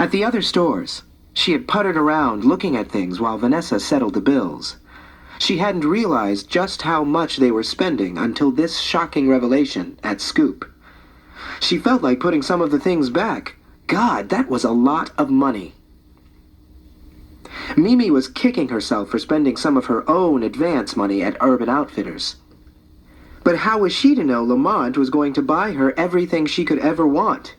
At the other stores, she had puttered around looking at things while Vanessa settled the bills. She hadn't realized just how much they were spending until this shocking revelation at Scoop. She felt like putting some of the things back. God, that was a lot of money. Mimi was kicking herself for spending some of her own advance money at Urban Outfitters. But how was she to know Lamont was going to buy her everything she could ever want?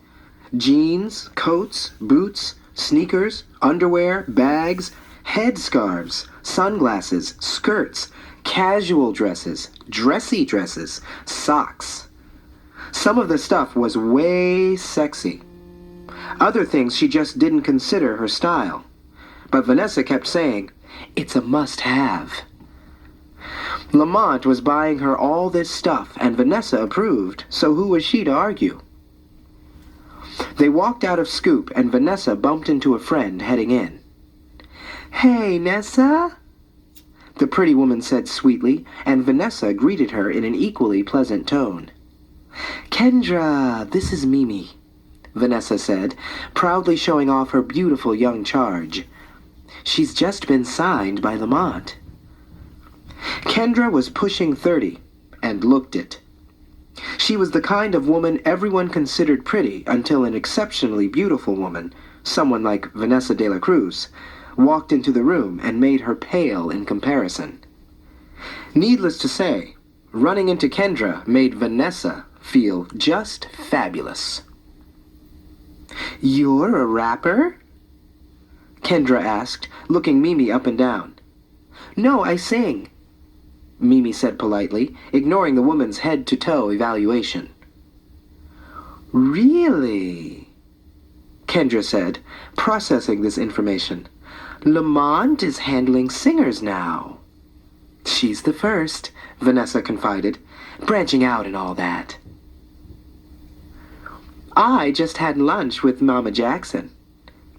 Jeans, coats, boots, sneakers, underwear, bags, headscarves, sunglasses, skirts, casual dresses, dressy dresses, socks. Some of the stuff was way sexy. Other things she just didn't consider her style. But Vanessa kept saying, "It's a must-have." Lamont was buying her all this stuff, and Vanessa approved, so who was she to argue? They walked out of Scoop, and Vanessa bumped into a friend heading in. "Hey, Nessa," the pretty woman said sweetly, and Vanessa greeted her in an equally pleasant tone. "Kendra, this is Mimi," Vanessa said, proudly showing off her beautiful young charge. "She's just been signed by Lamont." Kendra was pushing 30, and looked it. She was the kind of woman everyone considered pretty until an exceptionally beautiful woman, someone like Vanessa de la Cruz, walked into the room and made her pale in comparison. Needless to say, running into Kendra made Vanessa feel just fabulous. "You're a rapper?" Kendra asked, looking Mimi up and down. "No, I sing," Mimi said politely, ignoring the woman's head-to-toe evaluation. "Really?" Kendra said, processing this information. "Lamont is handling singers now." "She's the first," Vanessa confided, "branching out and all that." "I just had lunch with Mama Jackson,"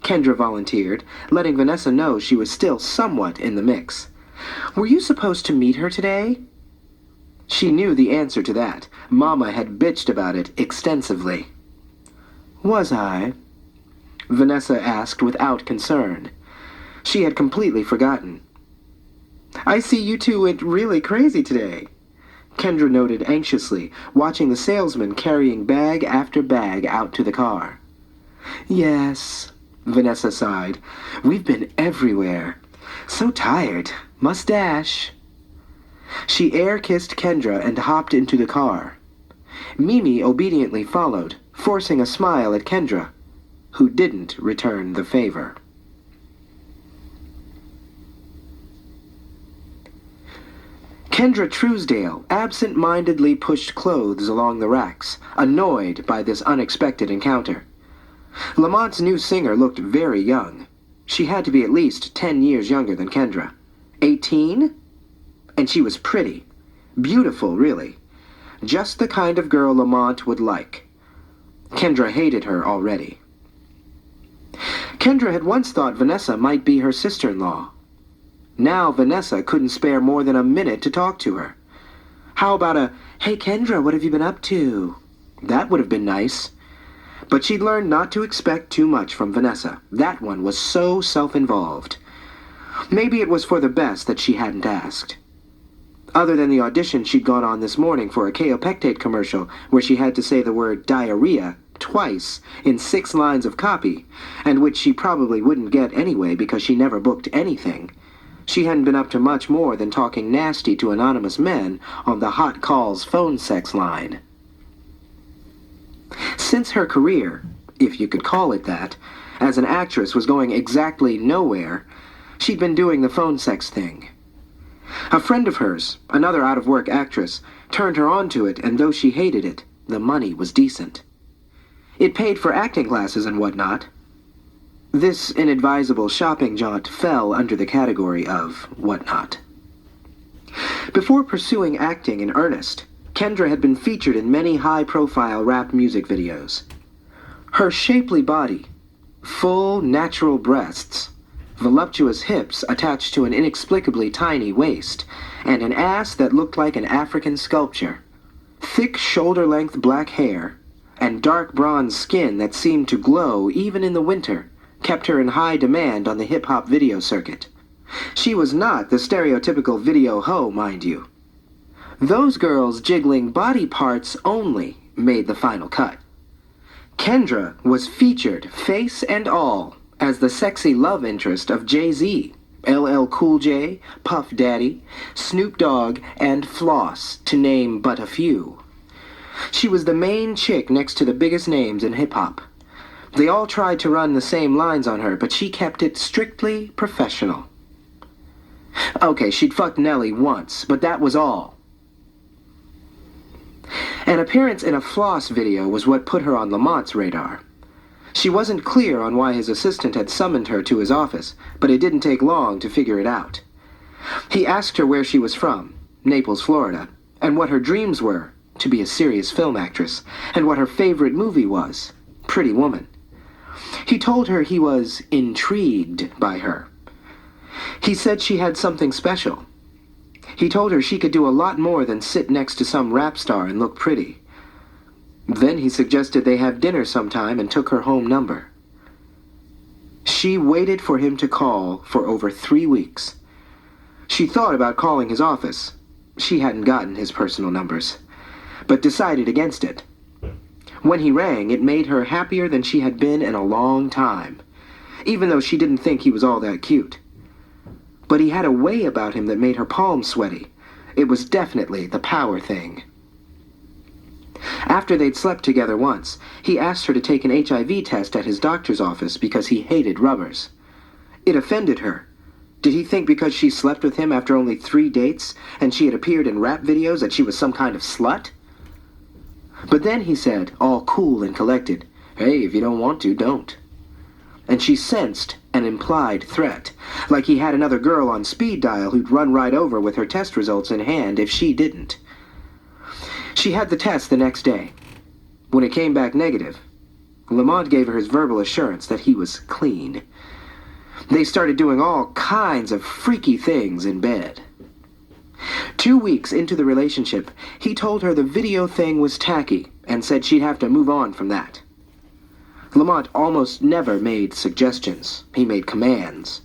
Kendra volunteered, letting Vanessa know she was still somewhat in the mix. "Were you supposed to meet her today?" She knew the answer to that. Mama had bitched about it extensively. "Was I?" Vanessa asked without concern. She had completely forgotten. "I see you two went really crazy today," Kendra noted anxiously, watching the salesman carrying bag after bag out to the car. "Yes," Vanessa sighed. "We've been everywhere. So tired. Must dash." She air-kissed Kendra and hopped into the car. Mimi obediently followed, forcing a smile at Kendra, who didn't return the favor. Kendra Truesdale absent-mindedly pushed clothes along the racks, annoyed by this unexpected encounter. Lamont's new singer looked very young. She had to be at least 10 years younger than Kendra. 18? And she was pretty. Beautiful, really. Just the kind of girl Lamont would like. Kendra hated her already. Kendra had once thought Vanessa might be her sister-in-law. Now Vanessa couldn't spare more than a minute to talk to her. How about a, "Hey Kendra, what have you been up to?" That would have been nice. But she'd learned not to expect too much from Vanessa. That one was so self-involved. Maybe it was for the best that she hadn't asked. Other than the audition she'd gone on this morning for a Kaopectate commercial where she had to say the word diarrhea twice in 6 lines of copy, and which she probably wouldn't get anyway because she never booked anything, she hadn't been up to much more than talking nasty to anonymous men on the hot calls phone sex line. Since her career, if you could call it that, as an actress was going exactly nowhere, she'd been doing the phone sex thing. A friend of hers, another out-of-work actress, turned her on to it, and though she hated it, the money was decent. It paid for acting classes and whatnot. This inadvisable shopping jaunt fell under the category of whatnot. Before pursuing acting in earnest, Kendra had been featured in many high-profile rap music videos. Her shapely body, full, natural breasts, voluptuous hips attached to an inexplicably tiny waist, and an ass that looked like an African sculpture, thick shoulder-length black hair, and dark bronze skin that seemed to glow even in the winter, kept her in high demand on the hip-hop video circuit. She was not the stereotypical video hoe, mind you. Those girls jiggling body parts only made the final cut. Kendra was featured, face and all, as the sexy love interest of Jay-Z, LL Cool J, Puff Daddy, Snoop Dogg, and Floss, to name but a few. She was the main chick next to the biggest names in hip-hop. They all tried to run the same lines on her, but she kept it strictly professional. Okay, she'd fucked Nelly once, but that was all. An appearance in a Floss video was what put her on Lamont's radar. She wasn't clear on why his assistant had summoned her to his office, but it didn't take long to figure it out. He asked her where she was from, Naples, Florida, and what her dreams were, to be a serious film actress, and what her favorite movie was, Pretty Woman. He told her he was intrigued by her. He said she had something special. He told her she could do a lot more than sit next to some rap star and look pretty. Then he suggested they have dinner sometime and took her home number. She waited for him to call for over 3 weeks. She thought about calling his office. She hadn't gotten his personal numbers, but decided against it. When he rang, it made her happier than she had been in a long time, even though she didn't think he was all that cute. But he had a way about him that made her palms sweaty. It was definitely the power thing. After they'd slept together once, he asked her to take an HIV test at his doctor's office because he hated rubbers. It offended her. Did he think because she slept with him after only 3 dates and she had appeared in rap videos that she was some kind of slut? But then he said, all cool and collected, "Hey, if you don't want to, don't." And she sensed an implied threat, like he had another girl on speed dial who'd run right over with her test results in hand if she didn't. She had the test the next day. When it came back negative, Lamont gave her his verbal assurance that he was clean. They started doing all kinds of freaky things in bed. 2 weeks into the relationship, he told her the video thing was tacky and said she'd have to move on from that. Lamont almost never made suggestions. He made commands.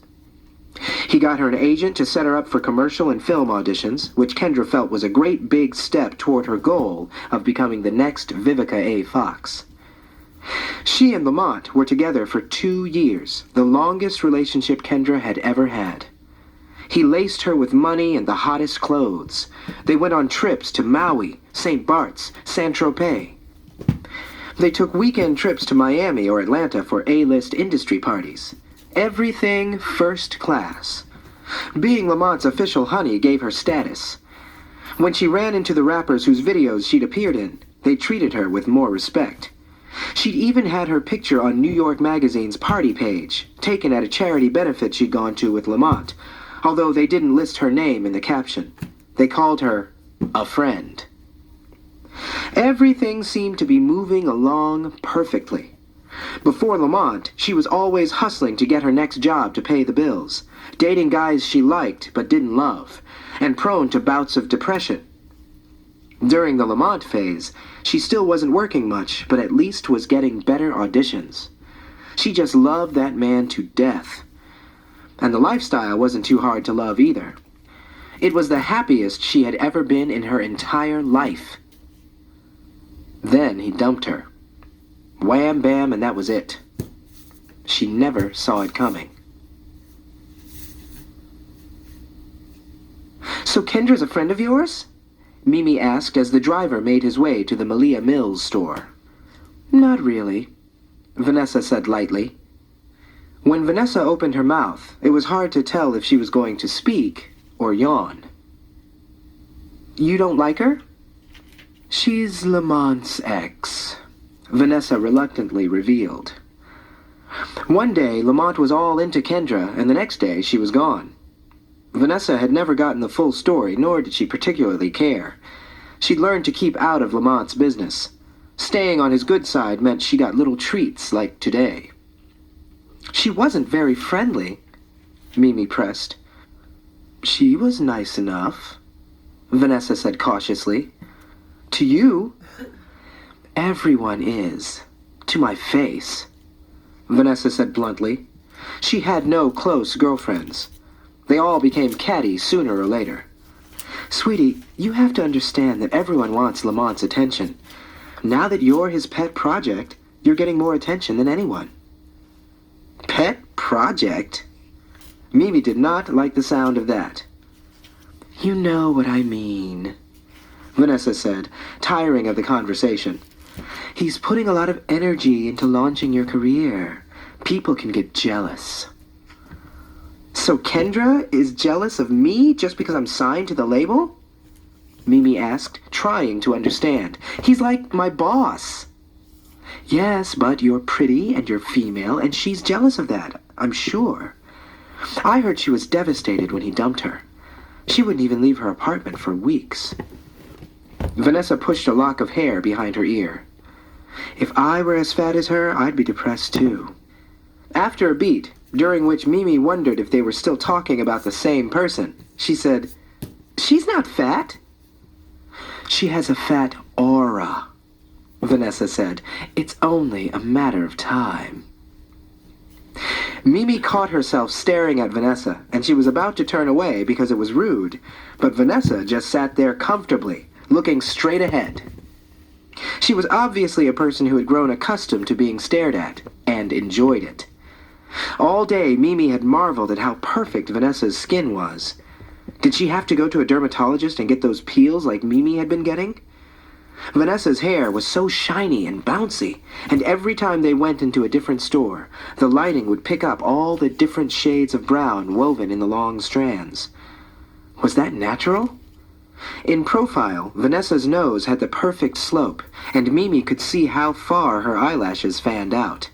He got her an agent to set her up for commercial and film auditions, which Kendra felt was a great big step toward her goal of becoming the next Vivica A. Fox. She and Lamont were together for 2 years, the longest relationship Kendra had ever had. He laced her with money and the hottest clothes. They went on trips to Maui, St. Bart's, Saint-Tropez. They took weekend trips to Miami or Atlanta for A-list industry parties. Everything first class. Being Lamont's official honey gave her status. When she ran into the rappers whose videos she'd appeared in, they treated her with more respect. She'd even had her picture on New York Magazine's party page, taken at a charity benefit she'd gone to with Lamont, although they didn't list her name in the caption. They called her a friend. Everything seemed to be moving along perfectly. Before Lamont, she was always hustling to get her next job to pay the bills, dating guys she liked but didn't love, and prone to bouts of depression. During the Lamont phase, she still wasn't working much, but at least was getting better auditions. She just loved that man to death. And the lifestyle wasn't too hard to love either. It was the happiest she had ever been in her entire life. Then he dumped her. Wham bam, and that was it. She never saw it coming. "So Kendra's a friend of yours?" Mimi asked as the driver made his way to the Malia Mills store. "Not really," Vanessa said lightly. When Vanessa opened her mouth, it was hard to tell if she was going to speak or yawn. "You don't like her?" "She's Lamont's ex," Vanessa reluctantly revealed. One day, Lamont was all into Kendra, and the next day she was gone. Vanessa had never gotten the full story, nor did she particularly care. She'd learned to keep out of Lamont's business. Staying on his good side meant she got little treats like today. "She wasn't very friendly," Mimi pressed. "She was nice enough," Vanessa said cautiously. "To you?" "Everyone is. To my face," Vanessa said bluntly. She had no close girlfriends. They all became catty sooner or later. Sweetie, you have to understand that everyone wants Lamont's attention. Now that you're his pet project, you're getting more attention than anyone. Pet project? Mimi did not like the sound of that. You know what I mean, Vanessa said, tiring of the conversation. He's putting a lot of energy into launching your career. People can get jealous. So Kendra is jealous of me just because I'm signed to the label? Mimi asked, trying to understand. He's like my boss. Yes, but you're pretty and you're female, and she's jealous of that, I'm sure. I heard she was devastated when he dumped her. She wouldn't even leave her apartment for weeks. Vanessa pushed a lock of hair behind her ear. If I were as fat as her, I'd be depressed too. After a beat, during which Mimi wondered if they were still talking about the same person, she said, She's not fat. She has a fat aura, Vanessa said. It's only a matter of time. Mimi caught herself staring at Vanessa, and she was about to turn away because it was rude, but Vanessa just sat there comfortably, looking straight ahead. She was obviously a person who had grown accustomed to being stared at, and enjoyed it. All day, Mimi had marveled at how perfect Vanessa's skin was. Did she have to go to a dermatologist and get those peels like Mimi had been getting? Vanessa's hair was so shiny and bouncy, and every time they went into a different store, the lighting would pick up all the different shades of brown woven in the long strands. Was that natural? In profile, Vanessa's nose had the perfect slope, and Mimi could see how far her eyelashes fanned out.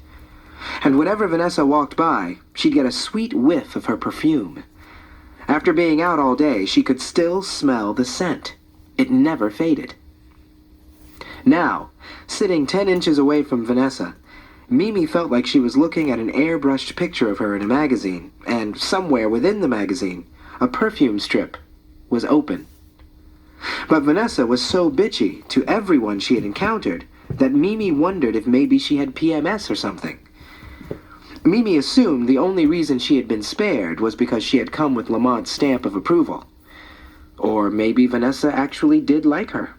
And whenever Vanessa walked by, she'd get a sweet whiff of her perfume. After being out all day, she could still smell the scent. It never faded. Now, sitting 10 inches away from Vanessa, Mimi felt like she was looking at an airbrushed picture of her in a magazine, and somewhere within the magazine, a perfume strip was open. But Vanessa was so bitchy to everyone she had encountered that Mimi wondered if maybe she had PMS or something. Mimi assumed the only reason she had been spared was because she had come with Lamont's stamp of approval. Or maybe Vanessa actually did like her.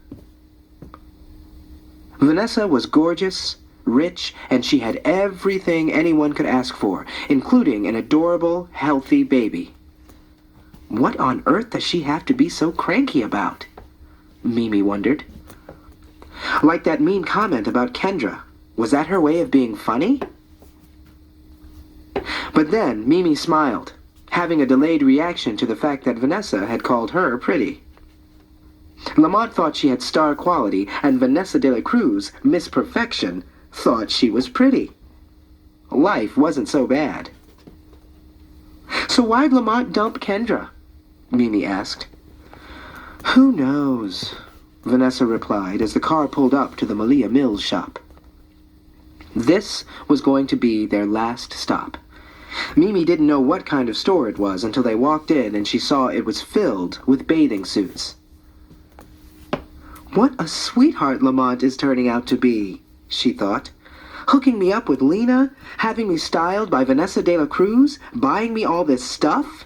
Vanessa was gorgeous, rich, and she had everything anyone could ask for, including an adorable, healthy baby. What on earth does she have to be so cranky about? Mimi wondered. Like that mean comment about Kendra. Was that her way of being funny? But then Mimi smiled, having a delayed reaction to the fact that Vanessa had called her pretty. Lamont thought she had star quality, and Vanessa de la Cruz, Miss Perfection, thought she was pretty. Life wasn't so bad. So why'd Lamont dump Kendra? Mimi asked. Who knows? Vanessa replied as the car pulled up to the Malia Mills shop. This was going to be their last stop. Mimi didn't know what kind of store it was until they walked in and she saw it was filled with bathing suits. What a sweetheart Lamont is turning out to be, she thought. Hooking me up with Lena, having me styled by Vanessa de la Cruz, buying me all this stuff?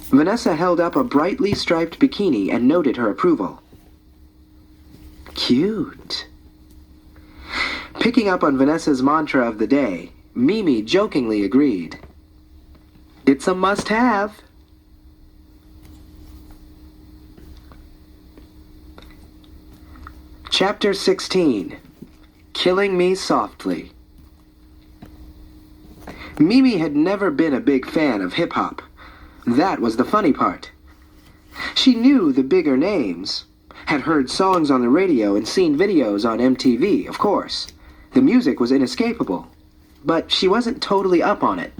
Vanessa held up a brightly striped bikini and noted her approval. Cute. Picking up on Vanessa's mantra of the day, Mimi jokingly agreed. It's a must-have. Chapter 16. Killing Me Softly. Mimi had never been a big fan of hip-hop. That was the funny part. She knew the bigger names, had heard songs on the radio and seen videos on MTV, of course. The music was inescapable, but she wasn't totally up on it.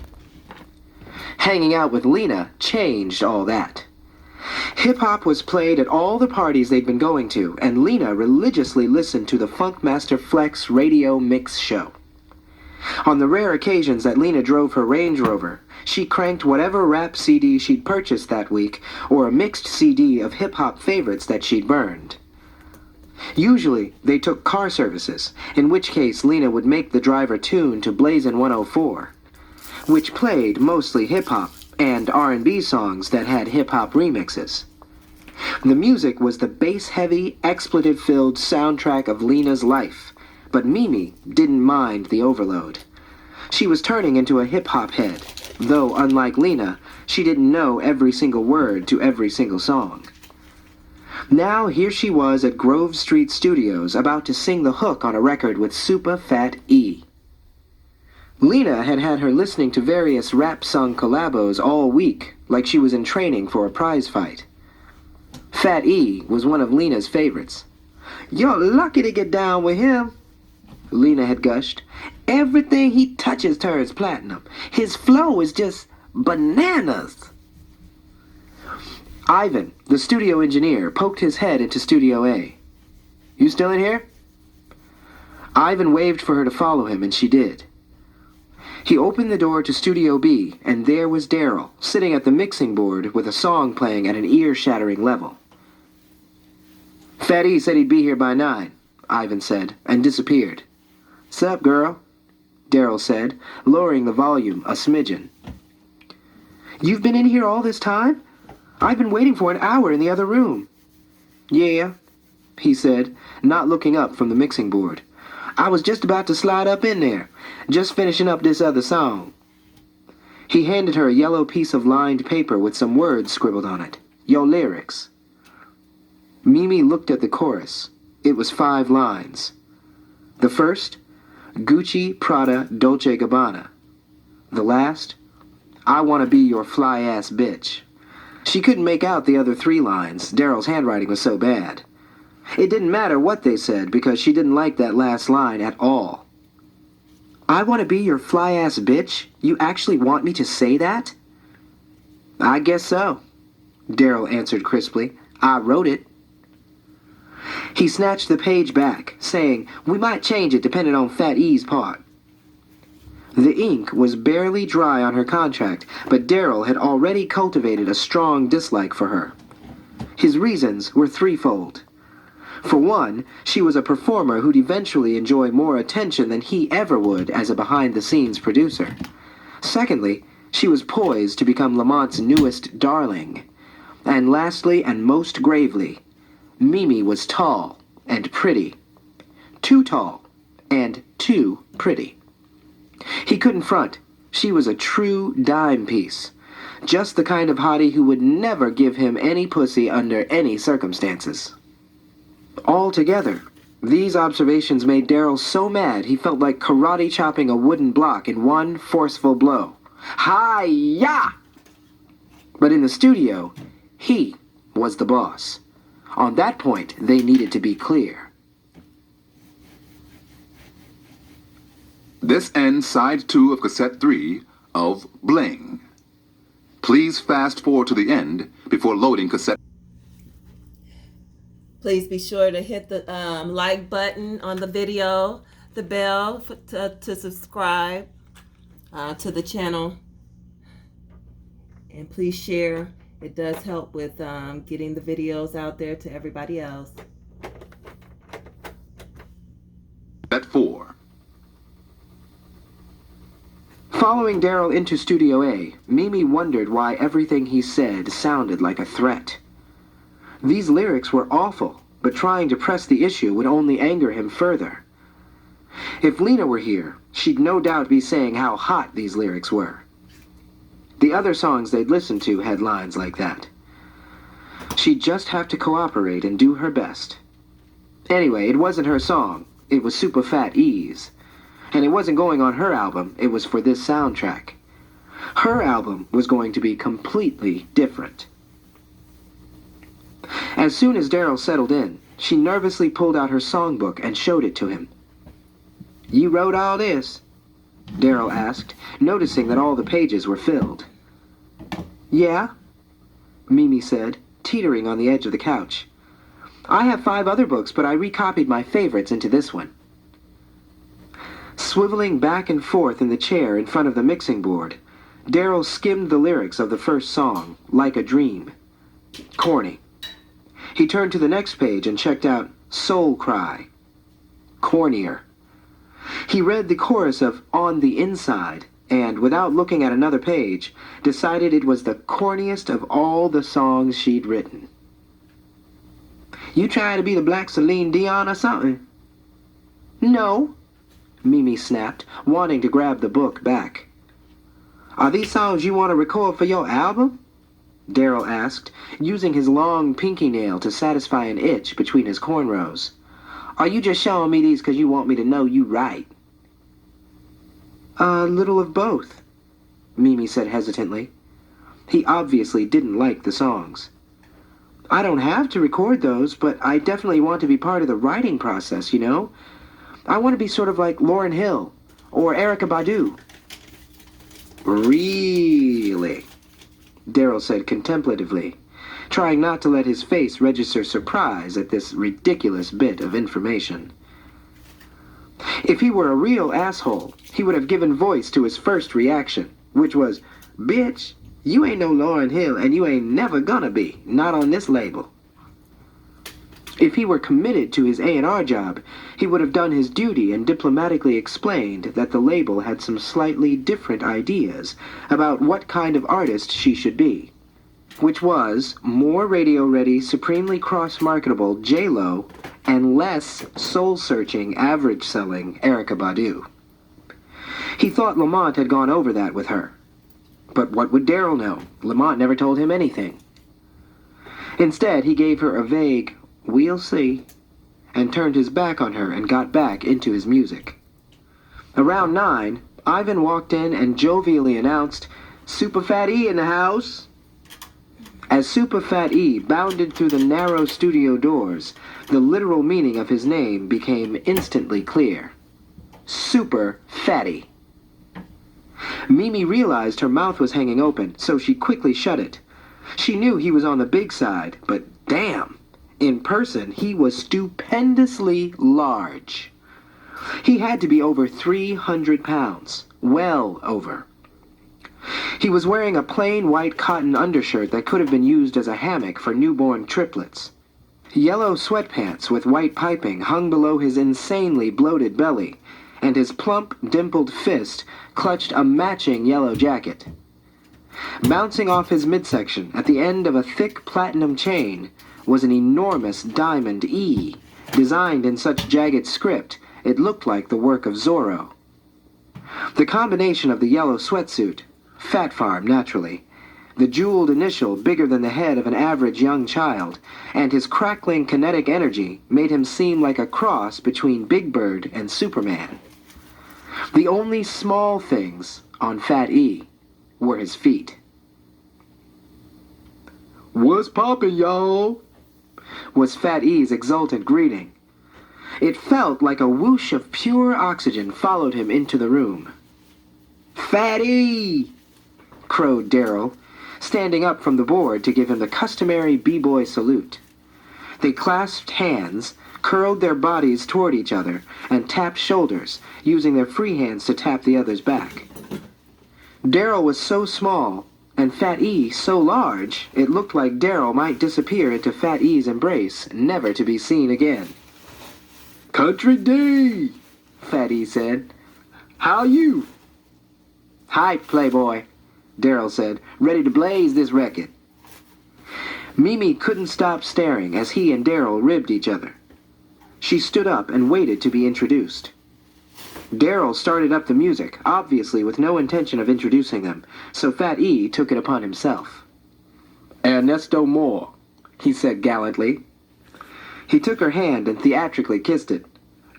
Hanging out with Lena changed all that. Hip-hop was played at all the parties they'd been going to, and Lena religiously listened to the Funkmaster Flex radio mix show. On the rare occasions that Lena drove her Range Rover, she cranked whatever rap CD she'd purchased that week, or a mixed CD of hip-hop favorites that she'd burned. Usually, they took car services, in which case Lena would make the driver tune to Blazin' 104. which played mostly hip-hop and R&B songs that had hip-hop remixes. The music was the bass-heavy, expletive-filled soundtrack of Lena's life, but Mimi didn't mind the overload. She was turning into a hip-hop head, though unlike Lena, she didn't know every single word to every single song. Now here she was at Grove Street Studios about to sing the hook on a record with Super Fat E. Lena had had her listening to various rap song collabos all week, like she was in training for a prize fight. Fat E was one of Lena's favorites. "You're lucky to get down with him," Lena had gushed. "Everything he touches turns platinum. His flow is just bananas." Ivan, the studio engineer, poked his head into Studio A. "You still in here?" Ivan waved for her to follow him, and she did. He opened the door to Studio B, and there was Daryl, sitting at the mixing board with a song playing at an ear-shattering level. "Fat E said he'd be here by 9, Ivan said, and disappeared. "Sup, girl?" Daryl said, lowering the volume a smidgen. "You've been in here all this time? I've been waiting for an hour in the other room." "Yeah," he said, not looking up from the mixing board. "I was just about to slide up in there, just finishing up this other song." He handed her a yellow piece of lined paper with some words scribbled on it. "Your lyrics." Mimi looked at the chorus. It was 5 lines. The first, Gucci, Prada, Dolce Gabbana. The last, I want to be your fly-ass bitch. She couldn't make out the other 3 lines. Daryl's handwriting was so bad. It didn't matter what they said because she didn't like that last line at all. "I want to be your fly-ass bitch? You actually want me to say that?" "I guess so," Daryl answered crisply. "I wrote it." He snatched the page back, saying, "We might change it depending on Fat E's part." The ink was barely dry on her contract, but Daryl had already cultivated a strong dislike for her. His reasons were threefold. For one, she was a performer who'd eventually enjoy more attention than he ever would as a behind-the-scenes producer. Secondly, she was poised to become Lamont's newest darling. And lastly, and most gravely, Mimi was tall and pretty. Too tall and too pretty. He couldn't front. She was a true dime piece. Just the kind of hottie who would never give him any pussy under any circumstances. Altogether, these observations made Daryl so mad he felt like karate chopping a wooden block in one forceful blow. Hi-ya! But in the studio, he was the boss. On that point, they needed to be clear. This ends side 2 of cassette 3 of Bling. Please fast forward to the end before loading cassette. Please be sure to hit the like button on the video, the bell to subscribe to the channel, and please share. It does help with getting the videos out there to everybody else. Cassette 4. Following Daryl into Studio A, Mimi wondered why everything he said sounded like a threat. These lyrics were awful, but trying to press the issue would only anger him further. If Lena were here, she'd no doubt be saying how hot these lyrics were. The other songs they'd listened to had lines like that. She'd just have to cooperate and do her best. Anyway, it wasn't her song. It was Super Fat E's. And it wasn't going on her album. It was for this soundtrack. Her album was going to be completely different. As soon as Daryl settled in, she nervously pulled out her songbook and showed it to him. "You wrote all this?" Daryl asked, noticing that all the pages were filled. "Yeah," Mimi said, teetering on the edge of the couch. "I have 5 other books, but I recopied my favorites into this one." Swiveling back and forth in the chair in front of the mixing board, Daryl skimmed the lyrics of the first song, Like a Dream. Corny. He turned to the next page and checked out Soul Cry. Cornier. He read the chorus of On the Inside, and, without looking at another page, decided it was the corniest of all the songs she'd written. "You trying to be the black Celine Dion or something?" "No," Mimi snapped, wanting to grab the book back. "Are these songs you want to record for your album?" Daryl asked, using his long pinky nail to satisfy an itch between his cornrows. "Are you just showing me these 'cause you want me to know you right?" "A little of both," Mimi said hesitantly. He obviously didn't like the songs. "I don't have to record those, but I definitely want to be part of the writing process, you know? I want to be sort of like Lauryn Hill or Erykah Badu." "Really?" Daryl said contemplatively, trying not to let his face register surprise at this ridiculous bit of information. If he were a real asshole, he would have given voice to his first reaction, which was, "Bitch, you ain't no Lauryn Hill and you ain't never gonna be, not on this label." If he were committed to his A&R job, he would have done his duty and diplomatically explained that the label had some slightly different ideas about what kind of artist she should be, which was more radio-ready, supremely cross-marketable J-Lo and less soul-searching, average-selling Erykah Badu. He thought Lamont had gone over that with her. But what would Daryl know? Lamont never told him anything. Instead, he gave her a vague, "We'll see," and turned his back on her and got back into his music. Around 9, Ivan walked in and jovially announced, "Super Fat E in the house." As Super Fat E bounded through the narrow studio doors, the literal meaning of his name became instantly clear. Super Fatty. Mimi realized her mouth was hanging open, so she quickly shut it. She knew he was on the big side, but damn! In person, he was stupendously large. He had to be over 300 pounds. Well over. He was wearing a plain white cotton undershirt that could have been used as a hammock for newborn triplets. Yellow sweatpants with white piping hung below his insanely bloated belly, and his plump, dimpled fist clutched a matching yellow jacket. Bouncing off his midsection at the end of a thick platinum chain was an enormous diamond E, designed in such jagged script it looked like the work of Zorro. The combination of the yellow sweatsuit, Fat Farm naturally, the jeweled initial bigger than the head of an average young child, and his crackling kinetic energy made him seem like a cross between Big Bird and Superman. The only small things on Fat E were his feet. "What's poppin', y'all?" was Fat E's exultant greeting. It felt like a whoosh of pure oxygen followed him into the room. "Fat E!" crowed Daryl, standing up from the board to give him the customary b-boy salute. They clasped hands, curled their bodies toward each other, and tapped shoulders, using their free hands to tap the other's back. Daryl was so small, and Fat E so large, it looked like Daryl might disappear into Fat E's embrace, never to be seen again. "Country D," Fat E said. "How you?" "Hi, Playboy," Daryl said, "ready to blaze this record." Mimi couldn't stop staring as he and Daryl ribbed each other. She stood up and waited to be introduced. Daryl started up the music, obviously with no intention of introducing them, so Fat E took it upon himself. "Ernesto Moore," he said gallantly. He took her hand and theatrically kissed it.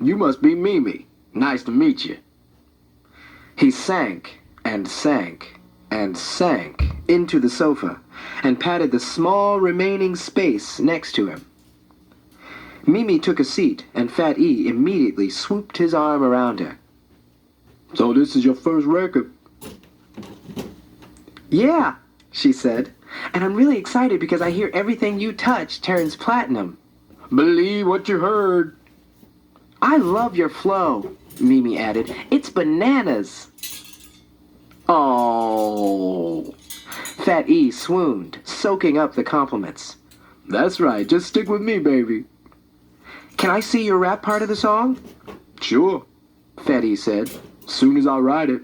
"You must be Mimi. Nice to meet you." He sank and sank and sank into the sofa and patted the small remaining space next to him. Mimi took a seat, and Fat E immediately swooped his arm around her. "So this is your first record?" "Yeah," she said, "and I'm really excited because I hear everything you touch turns platinum." "Believe what you heard." "I love your flow," Mimi added. "It's bananas." "Oh." Fat E swooned, soaking up the compliments. "That's right, just stick with me, baby." "Can I see your rap part of the song?" "Sure," Fat E said, "soon as I write it."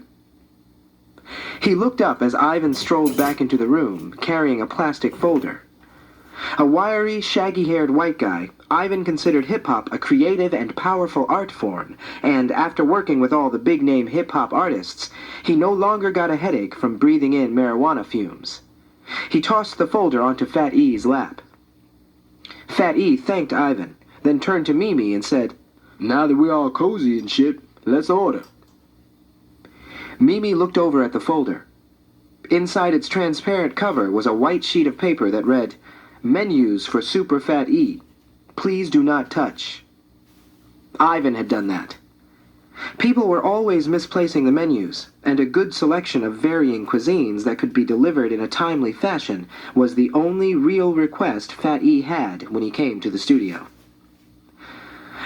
He looked up as Ivan strolled back into the room, carrying a plastic folder. A wiry, shaggy-haired white guy, Ivan considered hip-hop a creative and powerful art form, and after working with all the big-name hip-hop artists, he no longer got a headache from breathing in marijuana fumes. He tossed the folder onto Fat E's lap. Fat E thanked Ivan, then turned to Mimi and said, "Now that we're all cozy and shit, let's order." Mimi looked over at the folder. Inside its transparent cover was a white sheet of paper that read, "Menus for Super Fat E. Please do not touch." Ivan had done that. People were always misplacing the menus, and a good selection of varying cuisines that could be delivered in a timely fashion was the only real request Fat E had when he came to the studio.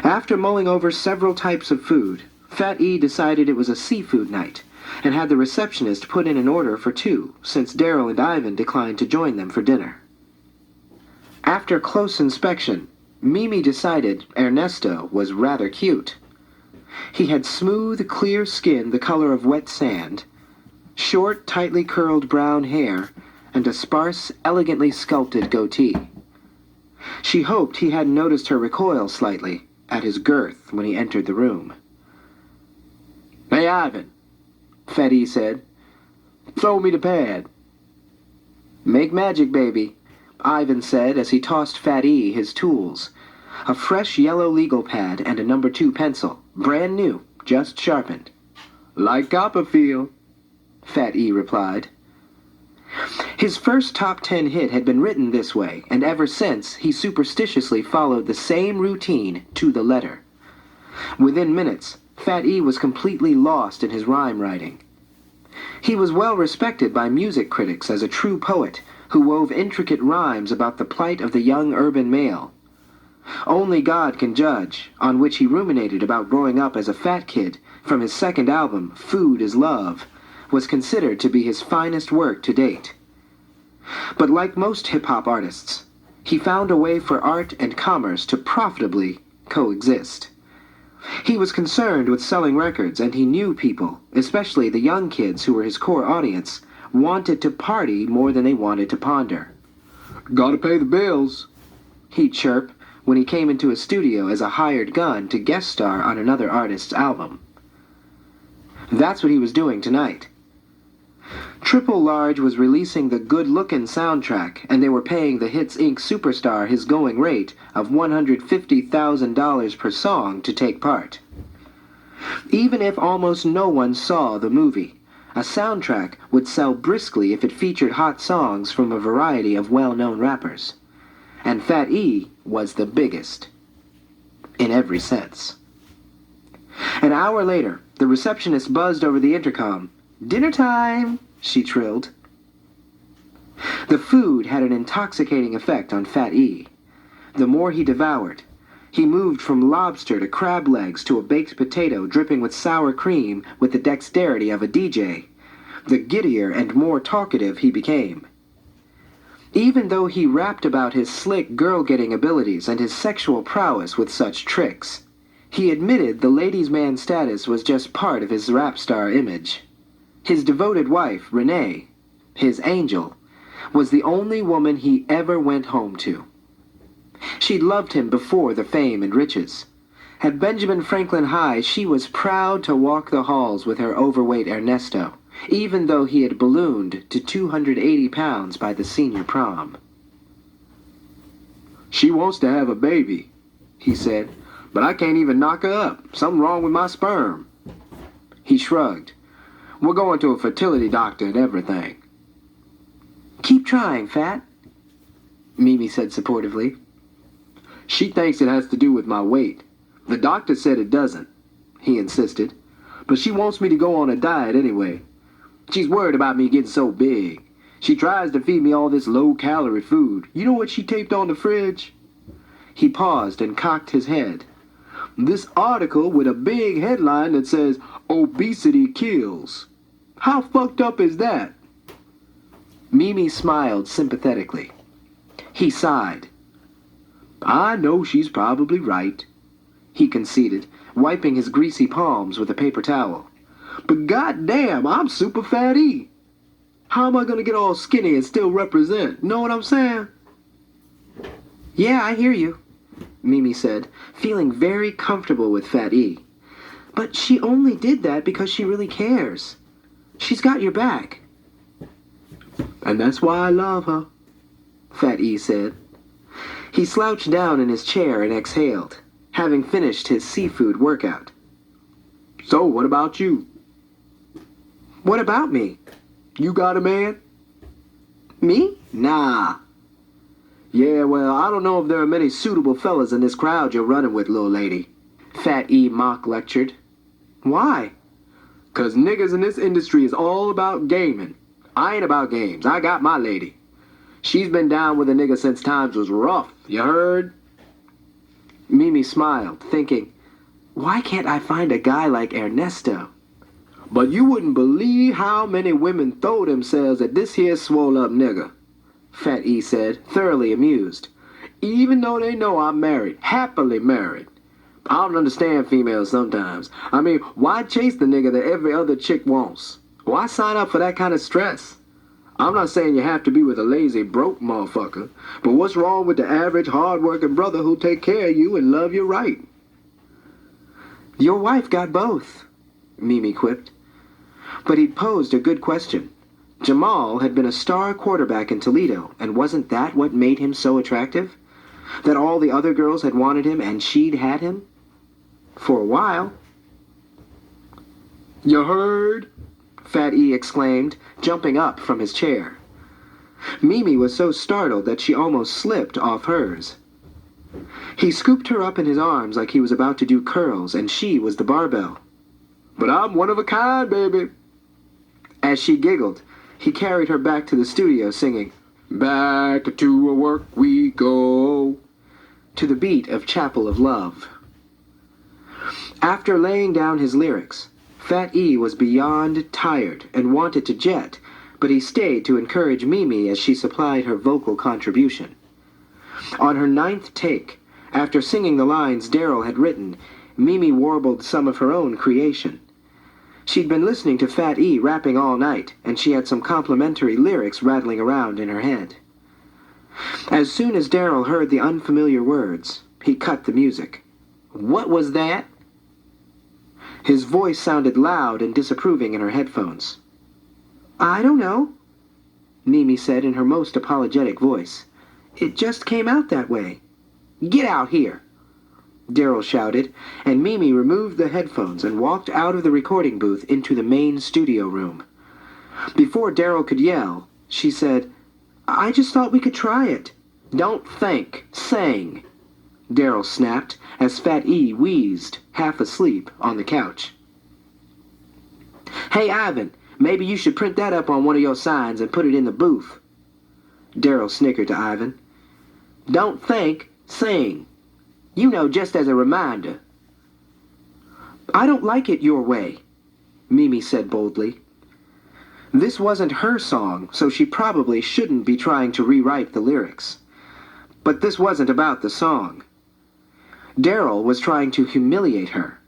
After mulling over several types of food, Fat E decided it was a seafood night, and had the receptionist put in an order for 2, since Daryl and Ivan declined to join them for dinner. After close inspection, Mimi decided Ernesto was rather cute. He had smooth, clear skin the color of wet sand, short, tightly curled brown hair, and a sparse, elegantly sculpted goatee. She hoped he hadn't noticed her recoil slightly at his girth when he entered the room. "Hey, Ivan," Fetty said. "Throw me the pad." "Make magic, baby," Ivan said as he tossed Fat E his tools. A fresh yellow legal pad and a number 2 pencil, brand new, just sharpened. "Like Copperfield," Fat E replied. His first top 10 hit had been written this way, and ever since he superstitiously followed the same routine to the letter. Within minutes, Fat E was completely lost in his rhyme writing. He was well respected by music critics as a true poet who wove intricate rhymes about the plight of the young urban male. Only God Can Judge, on which he ruminated about growing up as a fat kid from his second album, Food is Love, was considered to be his finest work to date. But like most hip-hop artists, he found a way for art and commerce to profitably coexist. He was concerned with selling records, and he knew people, especially the young kids who were his core audience, wanted to party more than they wanted to ponder. "Gotta pay the bills," he'd chirp when he came into a studio as a hired gun to guest star on another artist's album. That's what he was doing tonight. Triple Large was releasing the Good Lookin' soundtrack, and they were paying the Hits Inc. superstar his going rate of $150,000 per song to take part. Even if almost no one saw the movie, a soundtrack would sell briskly if it featured hot songs from a variety of well-known rappers. And Fat E was the biggest. In every sense. An hour later, the receptionist buzzed over the intercom. "Dinner time!" she trilled. The food had an intoxicating effect on Fat E. The more he devoured, he moved from lobster to crab legs to a baked potato dripping with sour cream with the dexterity of a DJ. The giddier and more talkative he became. Even though he rapped about his slick girl-getting abilities and his sexual prowess with such tricks, he admitted the ladies' man status was just part of his rap star image. His devoted wife, Renee, his angel, was the only woman he ever went home to. She'd loved him before the fame and riches. At Benjamin Franklin High, she was proud to walk the halls with her overweight Ernesto, even though he had ballooned to 280 pounds by the senior prom. "She wants to have a baby," he said, "but I can't even knock her up. Something wrong with my sperm." He shrugged. "We're going to a fertility doctor and everything." "Keep trying, Fat," Mimi said supportively. "She thinks it has to do with my weight. The doctor said it doesn't," he insisted. "But she wants me to go on a diet anyway. She's worried about me getting so big. She tries to feed me all this low-calorie food. You know what she taped on the fridge?" He paused and cocked his head. "This article with a big headline that says, 'Obesity Kills.' How fucked up is that?" Mimi smiled sympathetically. He sighed. "I know she's probably right," he conceded, wiping his greasy palms with a paper towel. "But goddamn, I'm super Fat E. How am I gonna get all skinny and still represent? Know what I'm saying? Yeah, I hear you, Mimi said, feeling very comfortable with Fat E. But she only did that because she really cares. She's got your back. And that's why I love her, Fat E said. He slouched down in his chair and exhaled, having finished his seafood workout. So, what about you? What about me? You got a man? Me? Nah. Yeah, well, I don't know if there are many suitable fellas in this crowd you're running with, little lady, Fat E mock lectured. Why? 'Cause niggas in this industry is all about gaming. I ain't about games. I got my lady. She's been down with a nigga since times was rough, you heard? Mimi smiled, thinking, why can't I find a guy like Ernesto? But you wouldn't believe how many women throw themselves at this here swole-up nigga, Fat E said, thoroughly amused. Even though they know I'm married, happily married. I don't understand females sometimes. I mean, why chase the nigga that every other chick wants? Why sign up for that kind of stress? I'm not saying you have to be with a lazy, broke motherfucker, but what's wrong with the average, hard-working brother who'll take care of you and love you right? Your wife got both, Mimi quipped. But he'd posed a good question. Jamal had been a star quarterback in Toledo, and wasn't that what made him so attractive? That all the other girls had wanted him and she'd had him? For a while. You heard? Fat E exclaimed, jumping up from his chair. Mimi was so startled that she almost slipped off hers. He scooped her up in his arms like he was about to do curls, and she was the barbell. But I'm one of a kind, baby. As she giggled, he carried her back to the studio singing, Back to work we go, to the beat of Chapel of Love. After laying down his lyrics, Fat E was beyond tired and wanted to jet, but he stayed to encourage Mimi as she supplied her vocal contribution. On her 9th take, after singing the lines Daryl had written, Mimi warbled some of her own creation. She'd been listening to Fat E rapping all night, and she had some complimentary lyrics rattling around in her head. As soon as Daryl heard the unfamiliar words, he cut the music. What was that? His voice sounded loud and disapproving in her headphones. I don't know, Mimi said in her most apologetic voice. It just came out that way. Get out here, Daryl shouted, and Mimi removed the headphones and walked out of the recording booth into the main studio room. Before Daryl could yell, she said, I just thought we could try it. Don't think, sing, Daryl snapped as Fat E wheezed, half asleep, on the couch. Hey, Ivan, maybe you should print that up on one of your signs and put it in the booth, Daryl snickered to Ivan. Don't think, sing. You know, just as a reminder. I don't like it your way, Mimi said boldly. This wasn't her song, so she probably shouldn't be trying to rewrite the lyrics. But this wasn't about the song. Daryl was trying to humiliate her.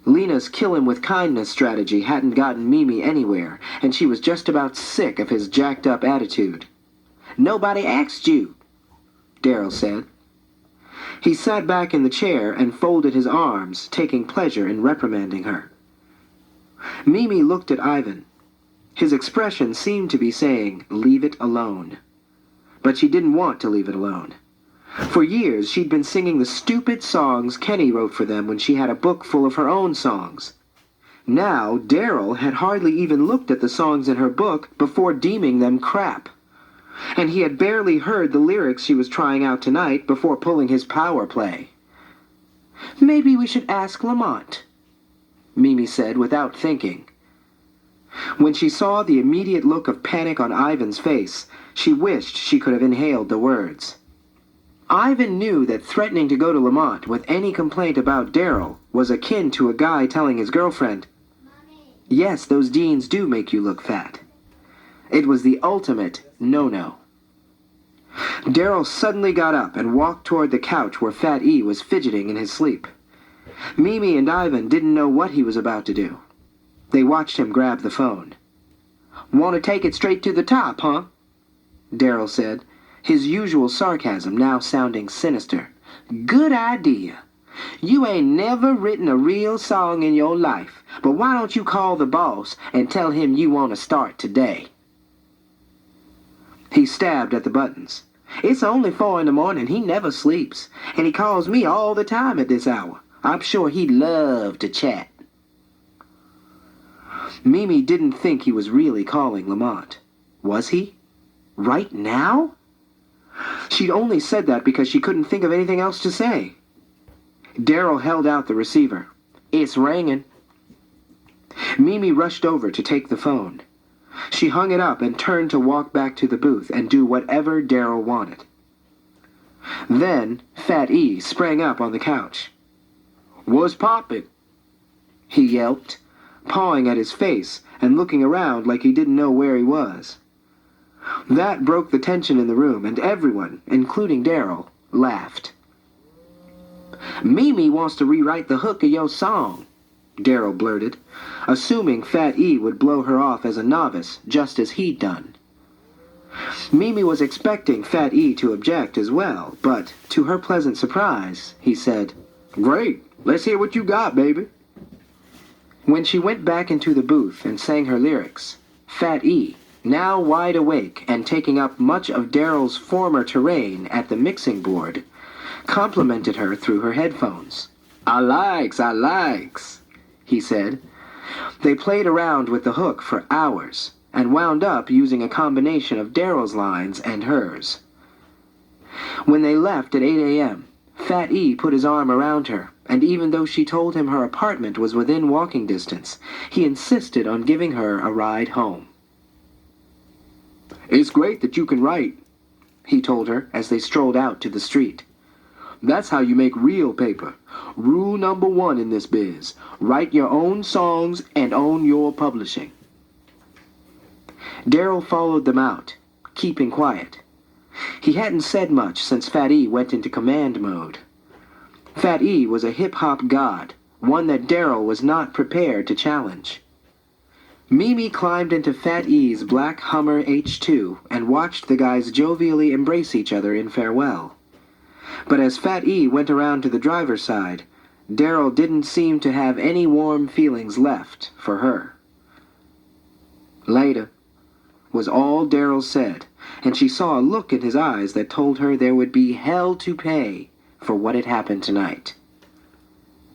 Lena's kill-him-with-kindness strategy hadn't gotten Mimi anywhere, and she was just about sick of his jacked-up attitude. Nobody asked you, Daryl said. He sat back in the chair and folded his arms, taking pleasure in reprimanding her. Mimi looked at Ivan. His expression seemed to be saying, leave it alone. But she didn't want to leave it alone. For years, she'd been singing the stupid songs Kenny wrote for them when she had a book full of her own songs. Now, Daryl had hardly even looked at the songs in her book before deeming them crap. And he had barely heard the lyrics she was trying out tonight before pulling his power play. Maybe we should ask Lamont, Mimi said without thinking. When she saw the immediate look of panic on Ivan's face, she wished she could have inhaled the words. Ivan knew that threatening to go to Lamont with any complaint about Daryl was akin to a guy telling his girlfriend, yes, those jeans do make you look fat. It was the ultimate no-no. Daryl suddenly got up and walked toward the couch where Fat E was fidgeting in his sleep. Mimi and Ivan didn't know what he was about to do. They watched him grab the phone. Want to take it straight to the top, huh? Darryl said, his usual sarcasm now sounding sinister. Good idea. You ain't never written a real song in your life, but why don't you call the boss and tell him you want to start today? He stabbed at the buttons. It's only 4 in the morning. He never sleeps, and he calls me all the time at this hour. I'm sure he'd love to chat. Mimi didn't think he was really calling Lamont. Was he? Right now? She'd only said that because she couldn't think of anything else to say. Darryl held out the receiver. It's ringing. Mimi rushed over to take the phone. She hung it up and turned to walk back to the booth and do whatever Darryl wanted. Then Fat E sprang up on the couch. What's poppin'? He yelped, pawing at his face and looking around like he didn't know where he was. That broke the tension in the room, and everyone, including Darryl, laughed. Mimi wants to rewrite the hook of your song, Darryl blurted, assuming Fat E would blow her off as a novice, just as he'd done. Mimi was expecting Fat E to object as well, but, to her pleasant surprise, he said, Great, let's hear what you got, baby. When she went back into the booth and sang her lyrics, Fat E, now wide awake and taking up much of Darryl's former terrain at the mixing board, complimented her through her headphones. I likes, he said. They played around with the hook for hours and wound up using a combination of Darryl's lines and hers. When they left at 8 a.m., Fat E put his arm around her, and even though she told him her apartment was within walking distance, he insisted on giving her a ride home. It's great that you can write, he told her as they strolled out to the street. That's how you make real paper. Rule number 1 in this biz. Write your own songs and own your publishing. Darryl followed them out, keeping quiet. He hadn't said much since Fat E went into command mode. Fat E was a hip-hop god, one that Darryl was not prepared to challenge. Mimi climbed into Fat E's black Hummer H2 and watched the guys jovially embrace each other in farewell. But as Fat E went around to the driver's side, Darryl didn't seem to have any warm feelings left for her. Later was all Darryl said, and she saw a look in his eyes that told her there would be hell to pay for what had happened tonight.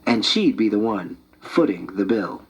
And she'd be the one footing the bill.